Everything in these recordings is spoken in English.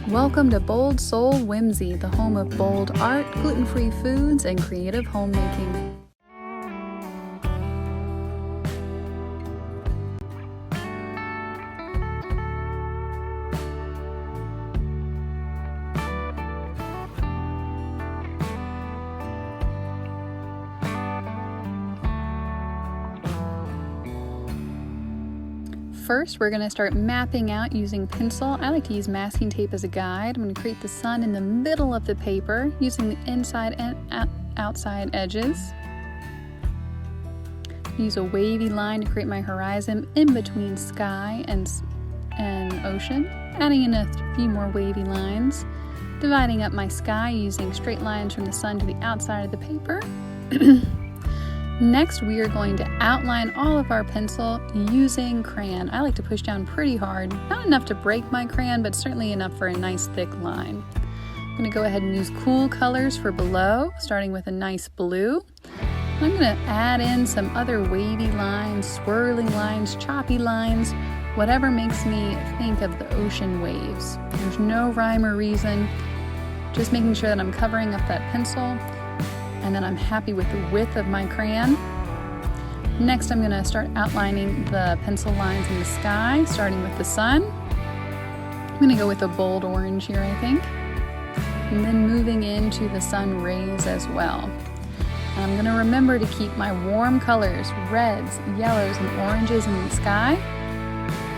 Welcome to Bold Soul Whimsy, the home of bold art, gluten-free foods, and creative homemaking. First, we're going to start mapping out using pencil. I like to use masking tape as a guide. I'm going to create the sun in the middle of the paper using the inside and outside edges. Use a wavy line to create my horizon in between sky and ocean. Adding in a few more wavy lines. Dividing up my sky using straight lines from the sun to the outside of the paper. Next, we are going to outline all of our pencil using crayon. I like to push down pretty hard, not enough to break my crayon, but certainly enough for a nice thick line. I'm going to go ahead and use cool colors for below, starting with a nice blue. I'm going to add in some other wavy lines, swirling lines, choppy lines, whatever makes me think of the ocean waves. There's no rhyme or reason, just making sure that I'm covering up that pencil. And then I'm happy with the width of my crayon. Next, I'm going to start outlining the pencil lines in the sky, starting with the sun. I'm going to go with a bold orange here, I think. And then moving into the sun rays as well. And I'm going to remember to keep my warm colors, reds, yellows, and oranges in the sky,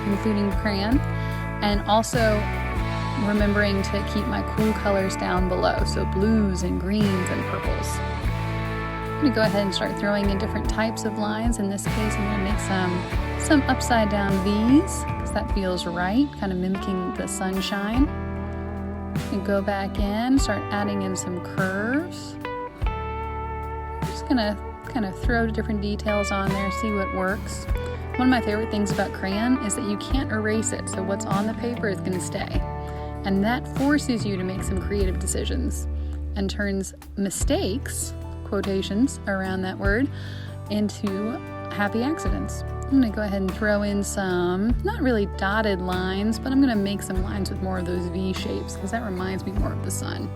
including crayon, and also remembering to keep my cool colors down below, so blues and greens and purples. I'm going to go ahead and start throwing in different types of lines. In this case, I'm going to make some upside down V's, because that feels right, kind of mimicking the sunshine. And go back in, start adding in some curves. I'm just going to kind of throw different details on there, see what works. One of my favorite things about crayon is that you can't erase it, so what's on the paper is going to stay. And that forces you to make some creative decisions and turns mistakes, quotations around that word, into happy accidents. I'm going to go ahead and throw in some, not really dotted lines, but I'm going to make some lines with more of those V shapes because that reminds me more of the sun.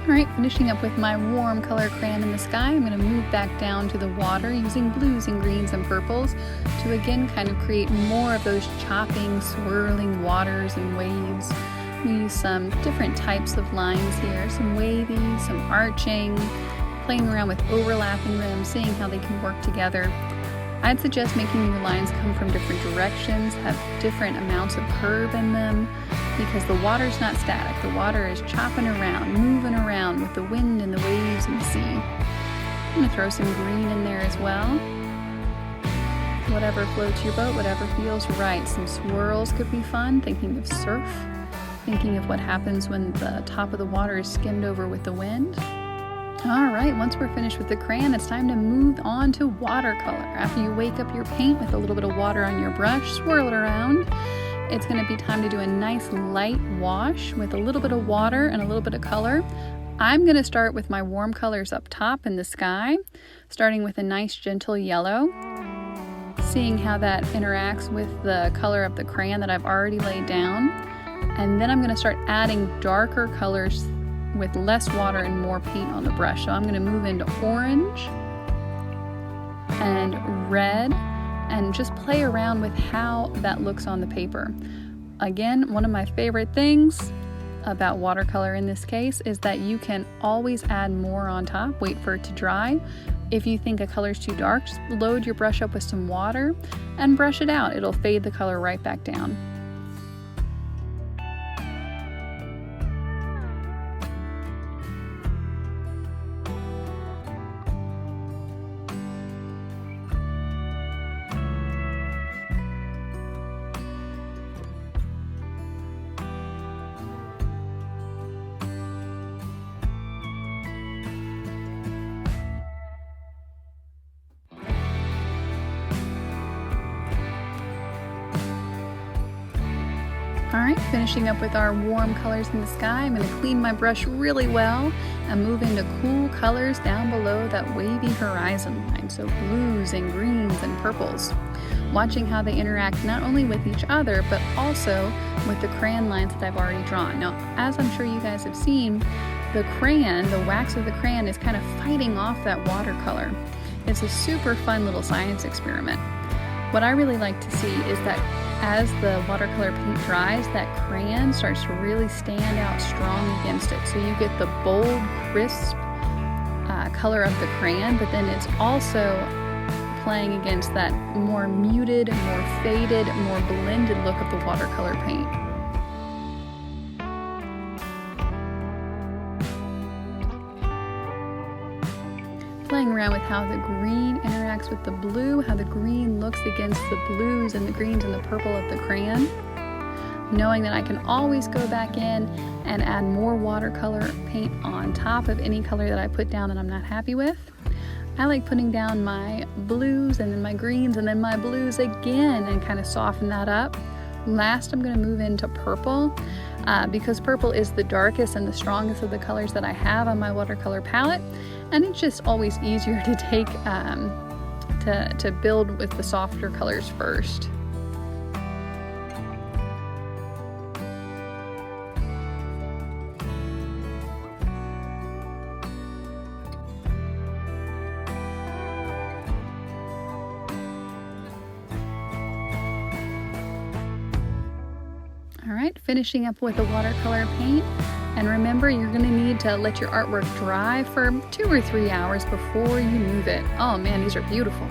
Alright, finishing up with my warm color crayon in the sky, I'm going to move back down to the water using blues and greens and purples to again kind of create more of those chopping, swirling waters and waves. We use some different types of lines here, some wavy, some arching, playing around with overlapping them, seeing how they can work together. I'd suggest making your lines come from different directions, have different amounts of curve in them, because the water's not static. The water is chopping around, moving around with the wind and the waves and the sea. I'm going to throw some green in there as well. Whatever floats your boat, whatever feels right. Some swirls could be fun, thinking of surf, thinking of what happens when the top of the water is skimmed over with the wind. Alright, once we're finished with the crayon, it's time to move on to watercolor. After you wake up your paint with a little bit of water on your brush, swirl it around. It's going to be time to do a nice light wash with a little bit of water and a little bit of color. I'm going to start with my warm colors up top in the sky, starting with a nice gentle yellow, seeing how that interacts with the color of the crayon that I've already laid down. And then I'm going to start adding darker colors with less water and more paint on the brush. So I'm going to move into orange and red, and just play around with how that looks on the paper. Again, one of my favorite things about watercolor in this case is that you can always add more on top, wait for it to dry. If you think a color's too dark, just load your brush up with some water and brush it out. It'll fade the color right back down. Alright, finishing up with our warm colors in the sky, I'm going to clean my brush really well and move into cool colors down below that wavy horizon line, so blues and greens and purples. Watching how they interact not only with each other, but also with the crayon lines that I've already drawn. Now, as I'm sure you guys have seen, the crayon, the wax of the crayon, is kind of fighting off that watercolor. It's a super fun little science experiment. What I really like to see is that as the watercolor paint dries, that crayon starts to really stand out strong against it. So you get the bold, crisp color of the crayon, but then it's also playing against that more muted, more faded, more blended look of the watercolor paint. Playing around with how the green interacts with the blue, how the green looks against the blues and the greens and the purple of the crayon. Knowing that I can always go back in and add more watercolor paint on top of any color that I put down that I'm not happy with. I like putting down my blues and then my greens and then my blues again and kind of soften that up. Last, I'm going to move into purple because purple is the darkest and the strongest of the colors that I have on my watercolor palette, and it's just always easier to take to build with the softer colors first. Alright, finishing up with the watercolor paint. And remember, you're going to need to let your artwork dry for 2 or 3 hours before you move it. Oh man, these are beautiful.